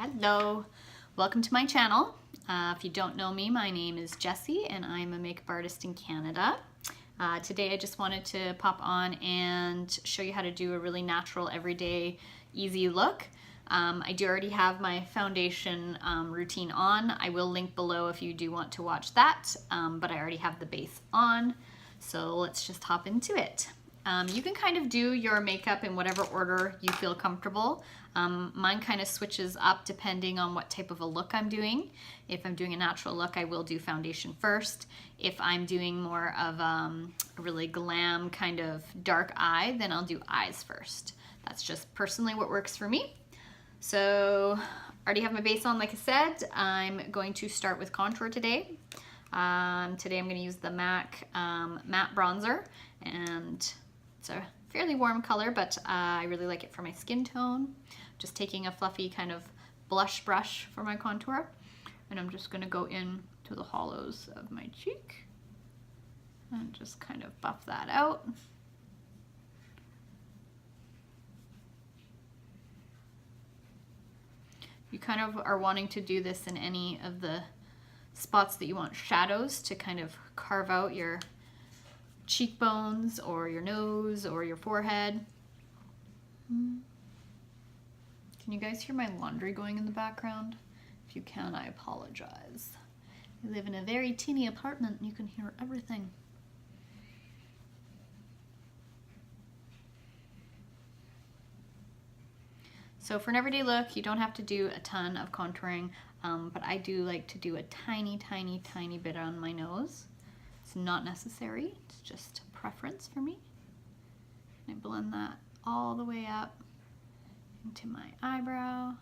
Hello, welcome to my channel. If you don't know me, my name is Jessie and I'm a makeup artist in Canada. Today I just wanted to pop on and show you how to do a really natural, everyday, easy look. I do already have my foundation routine on. I will link below if you do want to watch that, but I already have the base on. So let's just hop into it. You can kind of do your makeup in whatever order you feel comfortable. Mine kind of switches up depending on what type of a look I'm doing. If I'm doing a natural look, I will do foundation first. If I'm doing more of a really glam kind of dark eye, then I'll do eyes first. That's just personally what works for me. So I already have my base on, like I said. I'm going to start with contour today. Today I'm going to use the MAC matte bronzer, and it's a fairly warm color, but I really like it for my skin tone. Just taking a fluffy kind of blush brush for my contour, and I'm just going to go in to the hollows of my cheek and just kind of buff that out. You kind of are wanting to do this in any of the spots that you want shadows to kind of carve out your cheekbones or your nose or your forehead. Can you guys hear my laundry going in the background? If you can, I apologize. I live in a very teeny apartment and you can hear everything. So for an everyday look, you don't have to do a ton of contouring, but I do like to do a tiny, tiny, tiny bit on my nose. It's not necessary, it's just a preference for me. And I blend that all the way up into my eyebrow.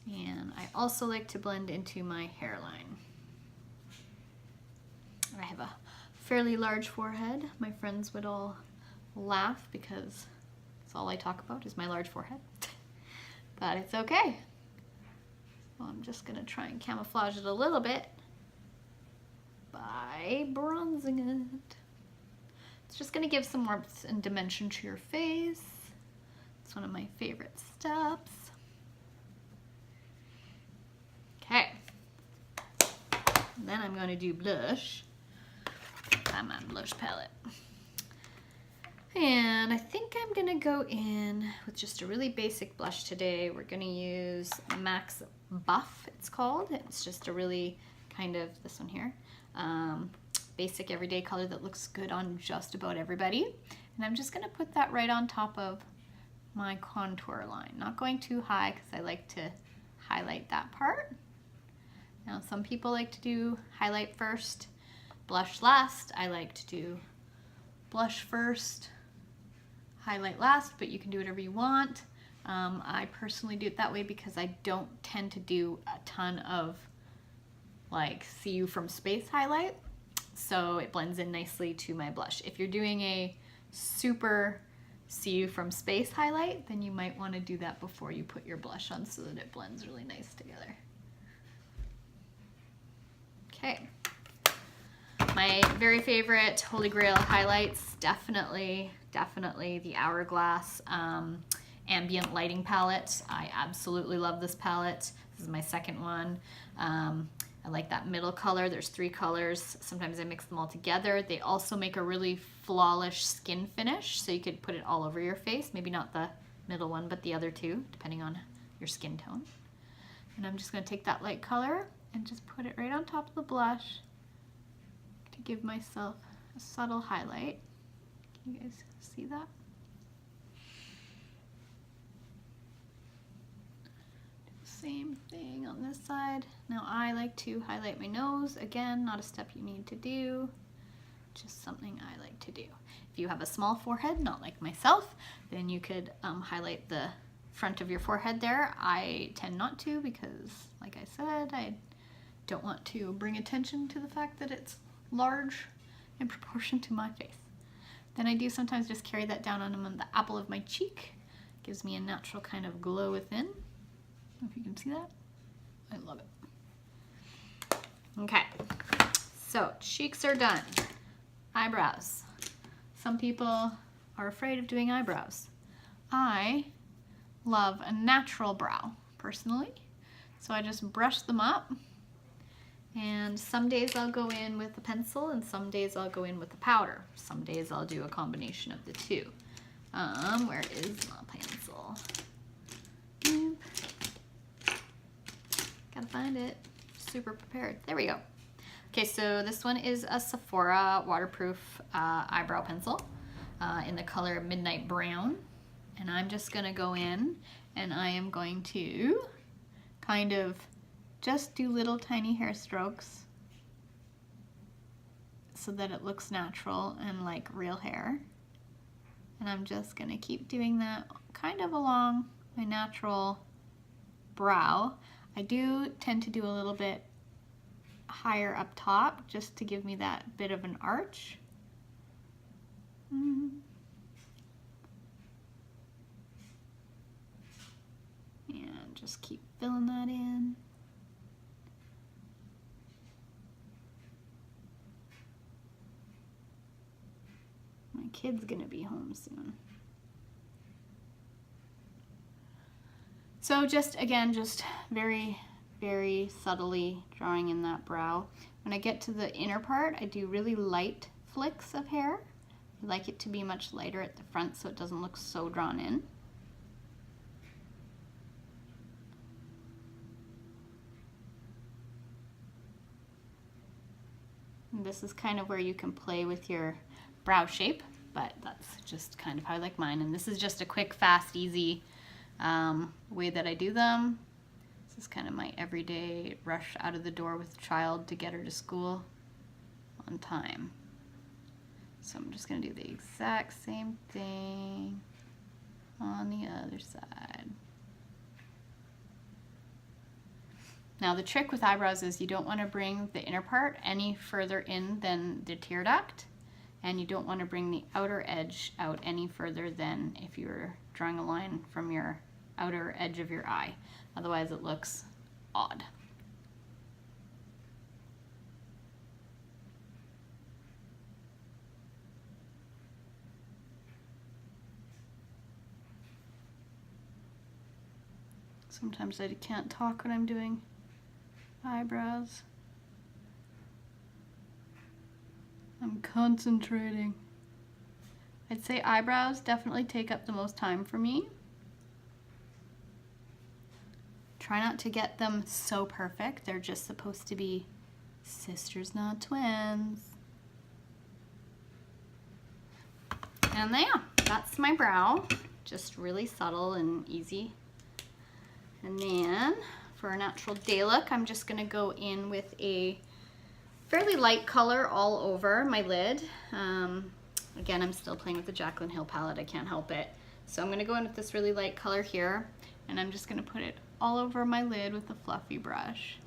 And I also like to blend into my hairline. I have a fairly large forehead. My friends would all laugh because that's all I talk about is my large forehead. But it's okay. Well, I'm just gonna try and camouflage it a little bit by bronzing it. It's just gonna give some warmth and dimension to your face. It's one of my favorite steps. Okay. And then I'm gonna do blush by my blush palette. And I think I'm gonna go in with just a really basic blush today. We're gonna use MAC's Buff, it's called. It's just a really kind of, this one here, basic everyday color that looks good on just about everybody. And I'm just gonna put that right on top of my contour line. Not going too high because I like to highlight that part. Now some people like to do highlight first, blush last. I like to do blush first, highlight last, but you can do whatever you want. I personally do it that way because I don't tend to do a ton of like see you from space highlight, so it blends in nicely to my blush. If you're doing a super see you from space highlight, then you might want to do that before you put your blush on so that it blends really nice together. Okay. My very favorite Holy Grail highlights, definitely the Hourglass Ambient lighting palette. I absolutely love this palette. This is my second one. I like that middle color. There's 3 colors. Sometimes I mix them all together. They also make a really flawless skin finish, so you could put it all over your face. Maybe not the middle one, but the other 2, depending on your skin tone. And I'm just gonna take that light color and just put it right on top of the blush to give myself a subtle highlight. Can you guys see that? Do the same thing on this side. Now I like to highlight my nose. Again, not a step you need to do, just something I like to do. If you have a small forehead, not like myself, then you could highlight the front of your forehead there. I tend not to because, like I said, I don't want to bring attention to the fact that it's large in proportion to my face. Then I do sometimes just carry that down on the apple of my cheek. Gives me a natural kind of glow within. I don't know if you can see that. I love it. Okay, so cheeks are done. Eyebrows. Some people are afraid of doing eyebrows. I love a natural brow, personally. So I just brush them up, and some days I'll go in with a pencil and some days I'll go in with a powder. Some days I'll do a combination of the two. Where is my pencil? Gotta find it. Super prepared. There we go. Okay, so this one is a Sephora waterproof eyebrow pencil in the color Midnight Brown. And I'm just gonna go in and I am going to kind of just do little tiny hair strokes so that it looks natural and like real hair. And I'm just gonna keep doing that kind of along my natural brow. I do tend to do a little bit higher up top just to give me that bit of an arch. And just keep filling that in. My kid's gonna be home soon. So just, again, just very, very subtly drawing in that brow. When I get to the inner part, I do really light flicks of hair. I like it to be much lighter at the front so it doesn't look so drawn in. And this is kind of where you can play with your brow shape, but that's just kind of how I like mine. And this is just a quick, fast, easy way that I do them. This is kind of my everyday rush out of the door with a child to get her to school on time. So I'm just gonna do the exact same thing on the other side. Now the trick with eyebrows is you don't want to bring the inner part any further in than the tear duct, and you don't want to bring the outer edge out any further than if you were drawing a line from your outer edge of your eye. Otherwise it looks odd. Sometimes I can't talk when I'm doing eyebrows. I'm concentrating. I'd say eyebrows definitely take up the most time for me. Try not to get them so perfect. They're just supposed to be sisters, not twins. And yeah, that's my brow. Just really subtle and easy. And then for a natural day look, I'm just gonna go in with a fairly light color all over my lid. Again, I'm still playing with the Jacklyn Hill palette, I can't help it. So I'm gonna go in with this really light color here, and I'm just gonna put it all over my lid with a fluffy brush.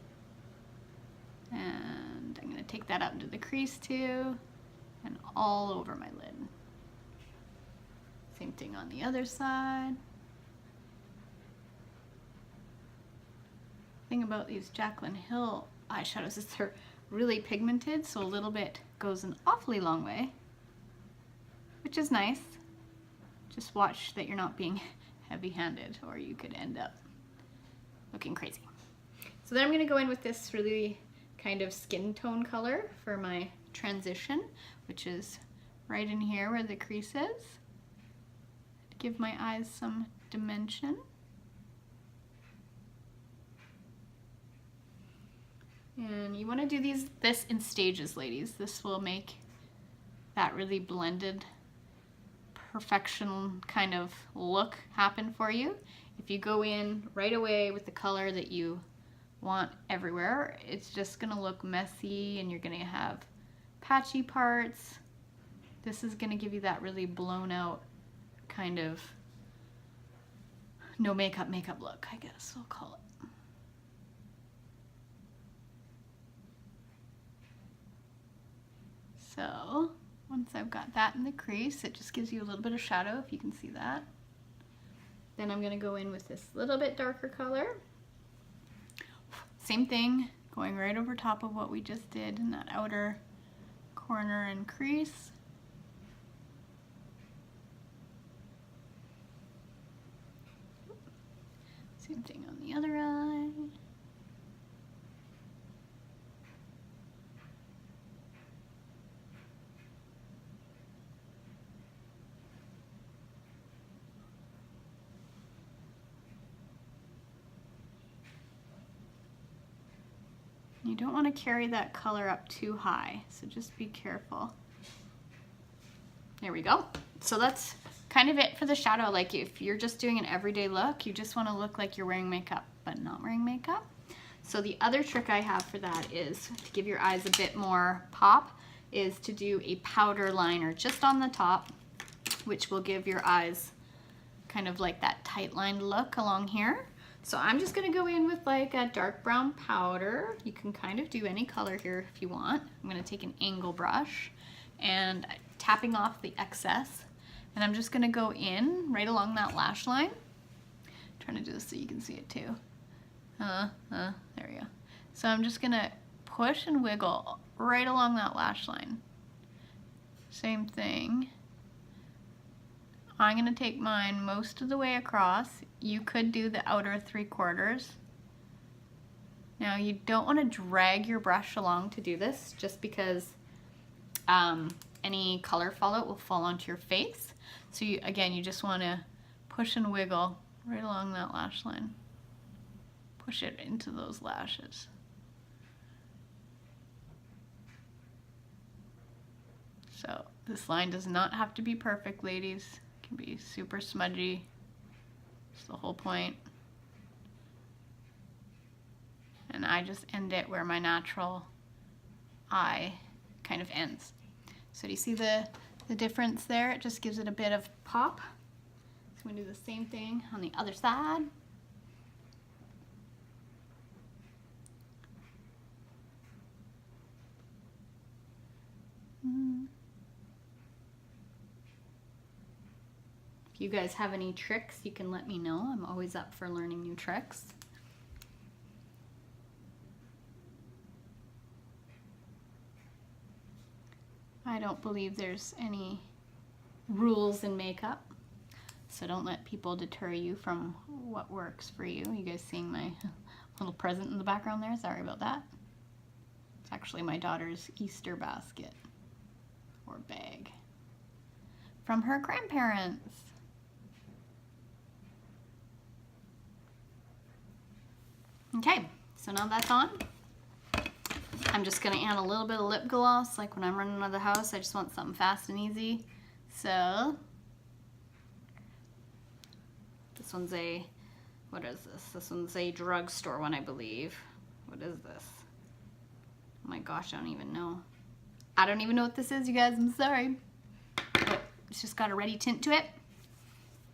And I'm gonna take that out into the crease too, and all over my lid. Same thing on the other side. Thing about these Jacklyn Hill eyeshadows is they're really pigmented, so a little bit goes an awfully long way, which is nice. Just watch that you're not being heavy-handed or you could end up looking crazy. So then I'm gonna go in with this really kind of skin tone color for my transition, which is right in here where the crease is, to give my eyes some dimension. And you want to do this in stages, ladies. This will make that really blended perfection kind of look happen for you. If you go in right away with the color that you want everywhere, it's just going to look messy and you're going to have patchy parts. This is going to give you that really blown out kind of no makeup look, I guess we'll call it. So once I've got that in the crease, it just gives you a little bit of shadow, if you can see that. Then I'm gonna go in with this little bit darker color. Same thing, going right over top of what we just did in that outer corner and crease. Same thing on the other eye. You don't want to carry that color up too high, so just be careful. There we go. So that's kind of it for the shadow. Like if you're just doing an everyday look, you just want to look like you're wearing makeup, but not wearing makeup. So the other trick I have for that is to give your eyes a bit more pop, is to do a powder liner just on the top, which will give your eyes kind of like that tight lined look along here. So I'm just gonna go in with like a dark brown powder. You can kind of do any color here if you want. I'm gonna take an angle brush and tapping off the excess. And I'm just gonna go in right along that lash line. I'm trying to do this so you can see it too. There we go. So I'm just gonna push and wiggle right along that lash line. Same thing. I'm gonna take mine most of the way across. You could do the outer 3/4. Now you don't want to drag your brush along to do this, just because any color fallout will fall onto your face. So again, you just want to push and wiggle right along that lash line. Push it into those lashes. So this line does not have to be perfect, ladies. It can be super smudgy. That's the whole point. And I just end it where my natural eye kind of ends. So do you see the difference there? It just gives it a bit of pop. So I'm gonna do the same thing on the other side. If you guys have any tricks, you can let me know. I'm always up for learning new tricks. I don't believe there's any rules in makeup, so don't let people deter you from what works for you. You guys seeing my little present in the background there? Sorry about that. It's actually my daughter's Easter basket or bag from her grandparents. Okay, so now that's on. I'm just gonna add a little bit of lip gloss, like when I'm running out of the house. I just want something fast and easy. So, this one's a, what is this? This one's a drugstore one, I believe. What is this? Oh my gosh, I don't even know. I don't even know what this is, you guys, I'm sorry. But it's just got a ready tint to it.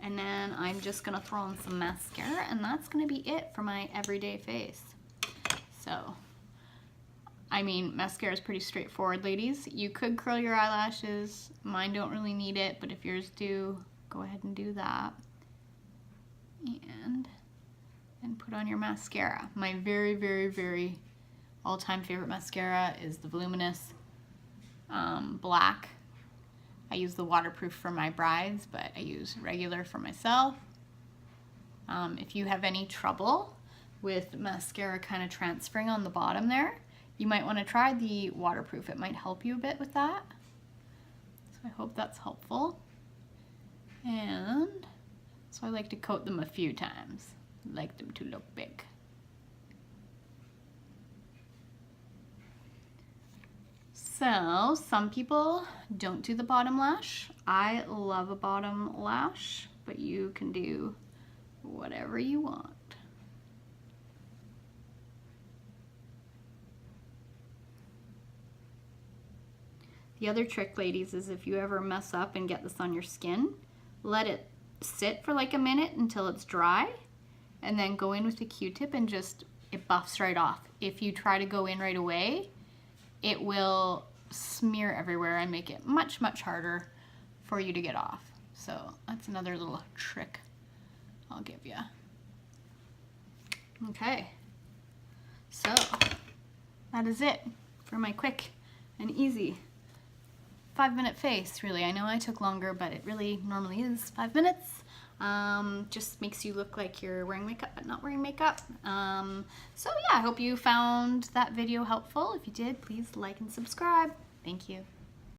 And then I'm just gonna throw on some mascara, and that's gonna be it for my everyday face. So, I mean, mascara is pretty straightforward, ladies. You could curl your eyelashes. Mine don't really need it, but if yours do, go ahead and do that. And put on your mascara. My very, very, very all-time favorite mascara is the Voluminous Black. I use the waterproof for my brides, but I use regular for myself. If you have any trouble with mascara kind of transferring on the bottom there, you might want to try the waterproof. It might help you a bit with that. So I hope that's helpful. And so I like to coat them a few times. I like them to look big. So some people don't do the bottom lash. I love a bottom lash, but you can do whatever you want. The other trick, ladies, is if you ever mess up and get this on your skin, let it sit for like a minute until it's dry, and then go in with a Q-tip and just, it buffs right off. If you try to go in right away, it will smear everywhere and make it much, much harder for you to get off. So that's another little trick I'll give you. Okay, so that is it for my quick and easy 5-minute face, really. I know I took longer, but it really normally is 5 minutes. Just makes you look like you're wearing makeup but not wearing makeup. So yeah, I hope you found that video helpful. If you did, please like and subscribe. Thank you.